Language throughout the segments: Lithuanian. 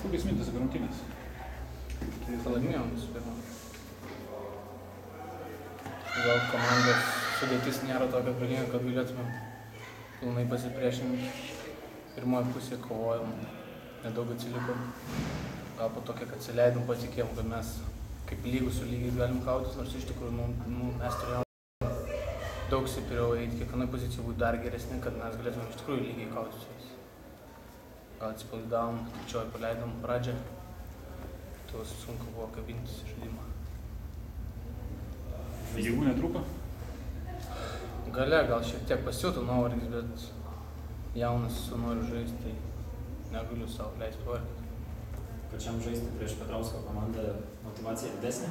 Kaip jūs mintis apie rungtynės? Laimėjom visų pirma. Gal komandos sudėtis nėra tokia galinga, kad galėtumėm pilnai pasipriešinti. Pirmoje pusėje kovojom, nedaug atsilikom. Gal po to, kiek atsileidom, patikėjom, kad mes kaip lygus su lygiais galim kautis, nors iš tikrųjų mes turėjom daug stipriau eiti, kiekvienai pozicijai būtų dar geresnė, kad mes galėtumėm iš tikrųjų lygiai kautis. Gal atsipalaidavom, trečioje paleidom pradžią, tuo sunku buvo kabintis žaidimą. Jėgų netrūko? Gale gal šiek tiek pasijuto nuovargis, bet jaunas su noriu žaisti, tai negaliu savo leisti pavargti. Pačiam žaisti prieš Petrausko komandą motyvacija didesnė?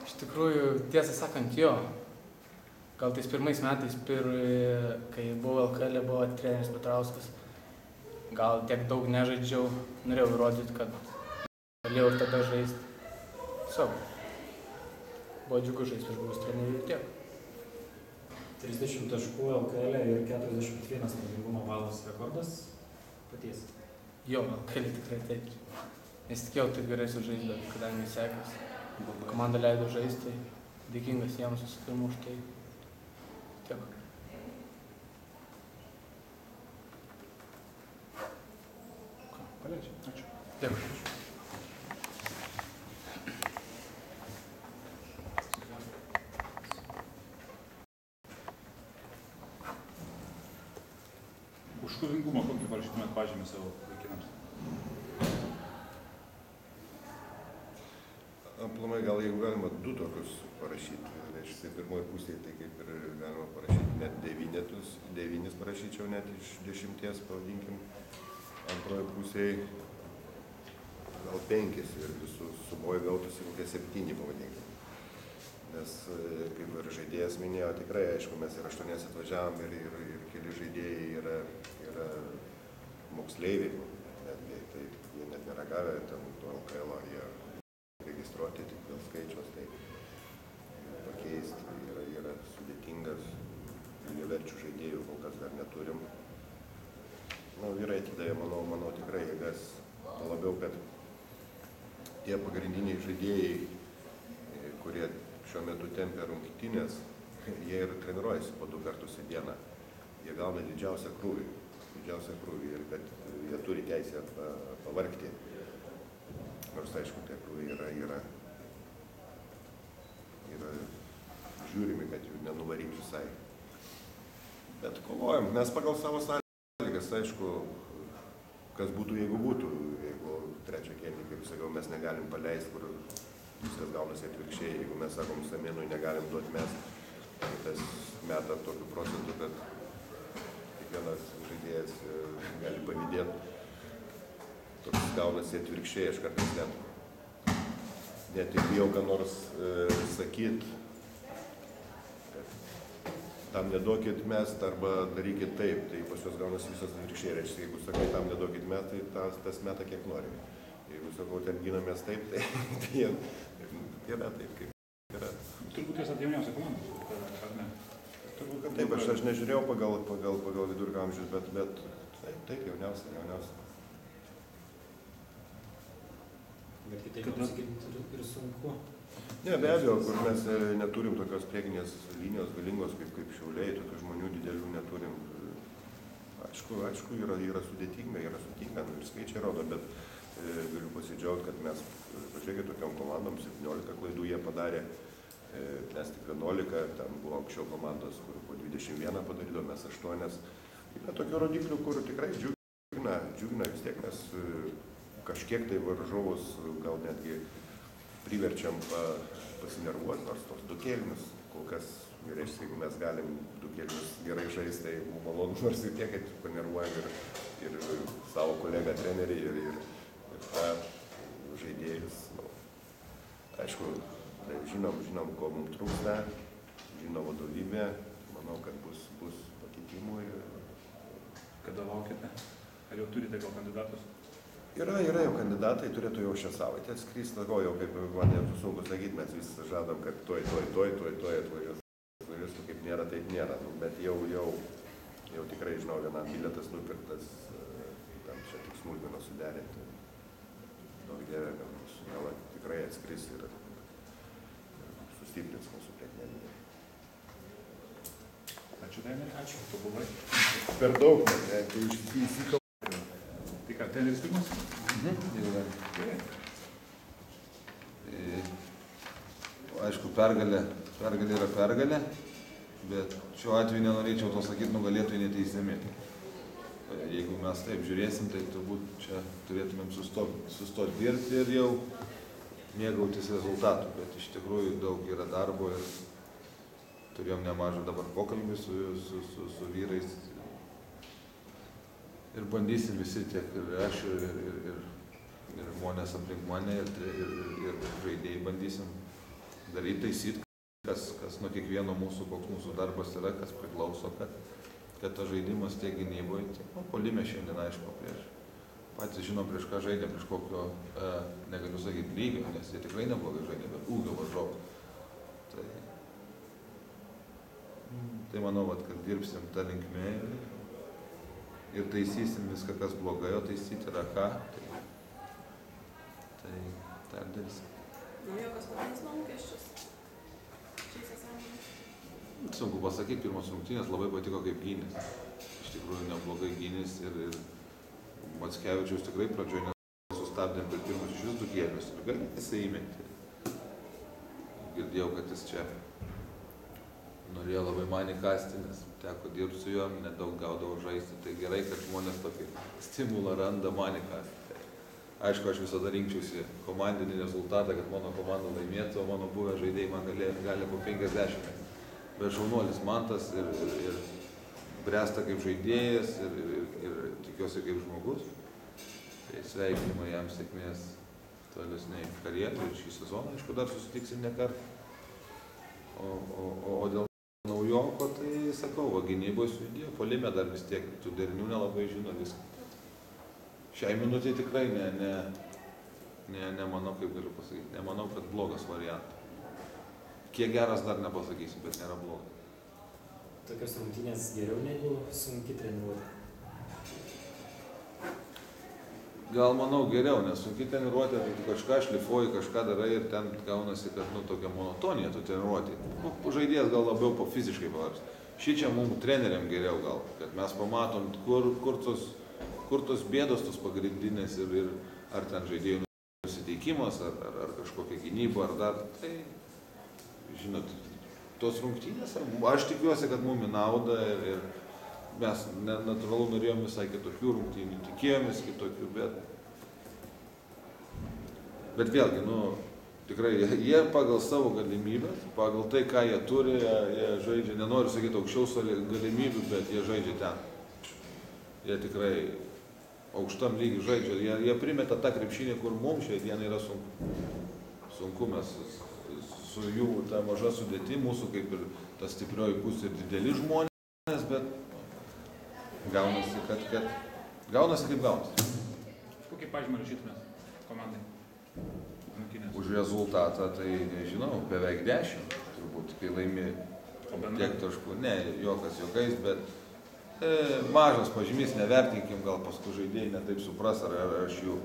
Iš tikrųjų, tiesą sakant, jo. Gal tais pirmais metais, kai buvo LKL, buvo treneris Petrauskas, gal tiek daug nežaidžiau, norėjau įrodyti, kad galėjau ir tada žaisti. Tiesiog. Buvo džiugu žaisti prieš buvus trenerių ir tiek. 30 taškų LKL ir 41 naudingumo balas rekordas paties. Jo, LKL tikrai taip. Nesitikėjau taip gerai sužaisti, bet kadangi sekės, komanda leido žaisti, tai dėkingas jiems visų pirma už tai. Tiek. Paleidžiu, ačiū. Dėkui. Už kovingumą kokį parašytumėt pažymį savo vaikinams? Aplamai gal jeigu galima 2 tokius parašyti, reiškia, pirmoji pusėje tai kaip ir galima parašyti net 9 parašyčiau net iš 10, pavadinkim, antroji pusėje gal 5 ir visų sumoji gautųsi kokie 7, pavadinkim. Nes, kaip ir žaidėjas minėjo, tikrai, aišku, mes ir 8 atvažiavom ir keli žaidėjai yra moksleiviai, netgi, tai jie net nėra gavę ten to LKL, jie registruoti tik dėl skaičios, tai pakeisti yra sudėtingas, lygiaverčių žaidėjų kol kas dar neturim. Vyrai atidavė, manau, tikrai jėgas, to labiau, kad tie pagrindiniai žaidėjai, kurie šiuo metu tempia rungtynės, jie ir treniruojasi po 2 kartus į dieną. Jie gauna didžiausią krūvį ir kad jie turi teisę pavargti. Nors, aišku, tie krūviai yra žiūrimi, kad jų nenuvaryti visai. Bet kovojam, mes pagal savo sąlygas, aišku, kas būtų, jeigu trečią kėlinį, kaip sakiau, mes negalim paleisti, kur viskas gaunasi atvirkščiai, jeigu mes sakom, Samėnui negalim duoti mes, tai tas meta tokiu procentu, kad kiekvienas žaidėjas gali pavydėti. Toks gaunasi atvirkščiai, aš kartais net ir bijau ką nors sakyt, kad tam neduokit mest arba darykit taip, tai pas juos gaunasi visas atvirkščiai. Reiškia, jeigu sakai, tam neduokit mest, tai tas meta kiek nori. Jeigu sakau, ten ginamės taip, tai yra taip, kaip yra. Turbūt jūs atjauniausia komanda, ar ne? Taip, aš nežiūrėjau pagal vidurkio amžius, bet taip, jauniausia. Bet kitaip pasakyti ir sunku. Ne, be abejo, kur mes neturim tokios priekinės linijos galingos kaip Šiauliai, tokių žmonių didelių neturim. Aišku, yra sudėtinga ir skaičiai rodo, bet galiu pasidžiaugti, kad mes, pažiūrėkit, tokiom komandom 17 klaidų jie padarė, mes tik 11, ten buvo anksčiau komandos, kur po 21 padarydom, mes 8. Yra tokių rodiklių, kur tikrai džiugina vis tiek, mes kažkiek tai varžovus gal netgi priverčiam pasinervuoti, nors tos 2 kėlinius, kol kas, reiškia, jeigu mes galim 2 kėlinius gerai žaisti, tai mums malonu, nors ir tiek, kad panervuojam ir savo kolegą trenerį, ir tą žaidėjus. Aišku, žinom, ko mums trūksta, žino vadovybė, manau, kad bus pakeitimų. Kada laukite? Ar jau turite gal kandidatus? Yra jau kandidatai, turėtų jau šią savaitę atskristi, jau kaip man sunku sakyti, mes vis žadam, kad tuoj atvažiuos, kaip nėra, taip nėra, bet jau tikrai žinau, vienam bilietas nupirktas, tam čia tik smulkmenos suderinti. daug dievė, kad mūsų Nela tikrai atskris ir sustiprins mūsų priekinę liniją. Ačiū, Dainai. Ačiū. Tobulai. Per daug, tai įsikau. Tai ką, treneris pirmas? Gerai. Aišku, pergalė yra pergalė, bet šiuo atveju nenorėčiau to sakyti, nugalėtojai neteisiami. Jeigu mes taip žiūrėsim, tai turbūt čia turėtumėm sustoti dirbti ir jau mėgautis rezultatų, bet iš tikrųjų daug yra darbo ir turėjom nemažą dabar pokalbį su vyrais ir bandysim visi, tiek ir aš, ir žmonės aplink mane, ir žaidėjai bandysim daryti, taisyti, kas nuo kiekvieno mūsų, koks mūsų darbas yra, kas priklauso, kad tas žaidimas tiek gynyboje, tiek puolime šiandien, aišku, patys žinom, prieš ką žaidė, prieš kokio, negaliu sakyti, lygio, nes jie tikrai neblogai žaidė, bet ūgio varžovų. Tai manau, kad dirbsim tą linkmę ir taisysim viską, kas blogai, o taisyti yra ką, tai tą ir darysim. Jokios pateisino lūkesčius šiais sezonais? Sunku pasakyti, pirmos rungtynės labai patiko kaip gynės. Iš tikrųjų neblogai gynės ir Mackevičiaus tikrai pradžioje nesustabdėm per pirmus 6 kėlinius ir gali jisai įmeti. Girdėjau, kad jis čia norėjo labai mane kasti, nes teko dirbti su juo, nedaug gaudavo žaisti, tai gerai, kad žmonės tokį stimulą randa mane kasti. Aišku, aš visada rinkčiausi komandinį rezultatą, kad mano komanda laimėtų, o mano buvę žaidėjai man gali po 50. Bet šaunuolis Mantas ir bręsta kaip žaidėjas ir tikiuosi kaip žmogus. Tai sveikinimai jam sėkmės tolesniai karjerai ir šį sezoną, aišku, dar susitiksim ne kartą. O dėl naujoko, tai sakau, gynyboje sudėjo, puolime dar vis tiek tų derinių nelabai žino viską. Šiai minutė tikrai nemanau, kaip galiu pasakyti, nemanau, kad blogas variantas. Kiek geras dar nepasakysiu, bet nėra blogas. Tokios rungtynės geriau negu sunki treniruotė? Gal manau geriau, nes sunki treniruotė, tai tu kažką šlifuoji, kažką darai ir ten gaunasi, kad tokia monotonija tu treniruotė. Žaidėjas gal labiau fiziškai pavargs. Šičia mums treneriam geriau gal, kad mes pamatom, kur tos bėdos, tos pagrindinės ir ar ten žaidėjų nusiteikimas, ar kažkokia gynyba, ar dar. Tai, žinot, tos rungtynės, aš tikiuosi, kad mums į naudą ir mes natūralu norėjom visai kitokių rungtynių, tikėjomės kitokių, bet vėlgi, tikrai jie pagal savo galimybės, pagal tai, ką jie turi, jie žaidžia, nenoriu sakyti aukščiau galimybių, bet jie žaidžia ten. Jie tikrai aukštam lygiui žaidžia, jie primeta tą krepšinį, kur mums šiai dienai yra sunku, mes su jų ta maža sudėti, mūsų kaip ir ta stiprioji pusė ir dideli žmonės, bet gaunasi, kaip gaunasi. Kokį pažymį rašytumės komandai? Už rezultatą, tai nežinau, beveik 10, turbūt, kai laimi tiek taškų. Ne, jokas jokais, bet mažas pažymys, nevertinkim, gal paskui žaidėjai netaip supras, ar aš jų.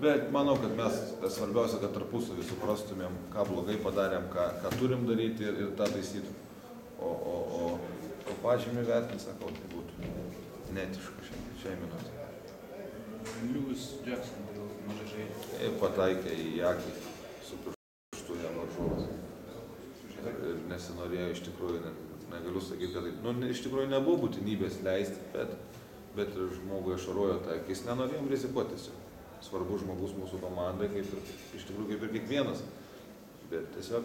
Bet manau, kad mes svarbiausia, kad tarpusavį suprastumėm, ką blogai padarėm, ką turim daryti ir tą taisytum. O pažymį vertinti, sakau, tai būtų netiška šiai minutė. Lewis Jackson, tai mažai žaidė. Pataikė į akį su pirštu jam varžovas. Ir nesinorėjo iš tikrųjų, negaliu sakyti, kad iš tikrųjų nebuvo būtinybės leisti, bet žmogui ašarojo tą akis, nenorėjom rizikuoti tiesiog. Svarbus žmogus mūsų komandai, iš tikrųjų kaip ir kiekvienas. Bet tiesiog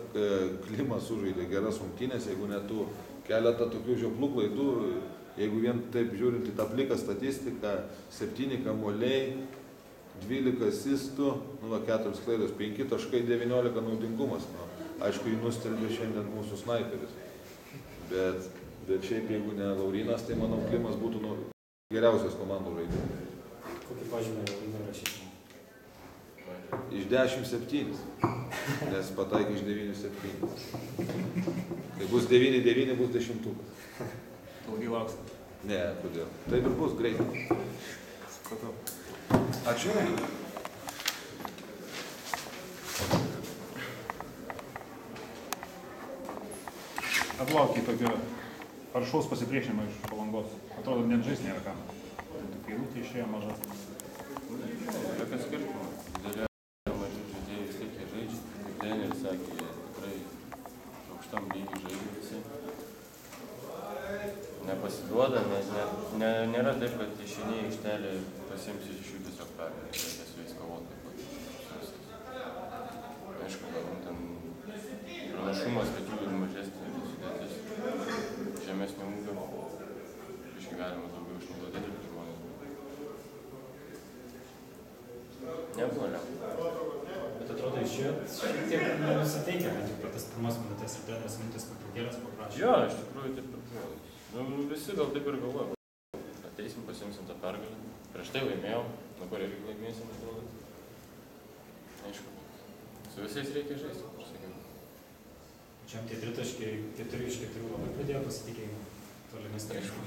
Klimas sužaidė geras rungtynės, jeigu netų keletą tokių žioplų klaidų, jeigu vien taip žiūrint į tą pliką statistiką, 7 kamuoliai, 12 asistų, 4 klaidos, 5 taškai, 19 naudingumas. Aišku, jį nustelbė šiandien mūsų snaiperis. Bet šiaip, jeigu ne Laurinas, tai manau, Klimas būtų geriausias komandų žaidėjas. Kokį pažymį Laurinui rašytumą? Iš 10-7, nes pataikė iš 9-7. Kai bus 9-9, bus 10. Ilgai lauksit. Ne, kodėl? Taip ir bus greitai. Supratau. Ačiū. Atlaukė tokio aršaus pasipriešinimo iš Palangos. Atrodo, net žais nėra kam. Tik eilutė išėjo mažas. Jokio skirtumo. Didelė mažiau žaidėjai vis tiek jie žaidžia. Kaip treneris sakė, jie tikrai aukštam lygiui žaidžia visi. Nepasiduoda, nes nėra taip, kad išeini į aikštelę ir pasiimsi iš jų tiesiog pergalę. Reikia su jais kovoti taip pat. Aišku, gal ten pranašumas, kad jų ir mažesnė sudėtis, žemesnio ūgio, iškai galima daugiau išnaudoti didelį žmonės. Nebuvo lengva. Bet atrodo, išėjo šiek tiek nenusiteikę, bent jau per tas pirmas minutės ir treneris minutės pertraukėlės paprašė. Jo, iš tikrųjų taip ir buvo. Visi gal taip ir galvoja. Ateisim, pasiimsim tą pergalę. Prieš tai laimėjom, dabar irgi laimėsim, atrodo. Aišku, su visais reikia žaisti, aš sakiau. Čia tie tritaškiai 4 iš 4 labai pradėjo pasitikėjimą. Tolimesnį. Aišku.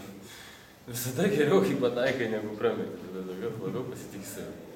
Visada geriau, kai pataikai, negu prameti. Tada labiau pasitikė savimi.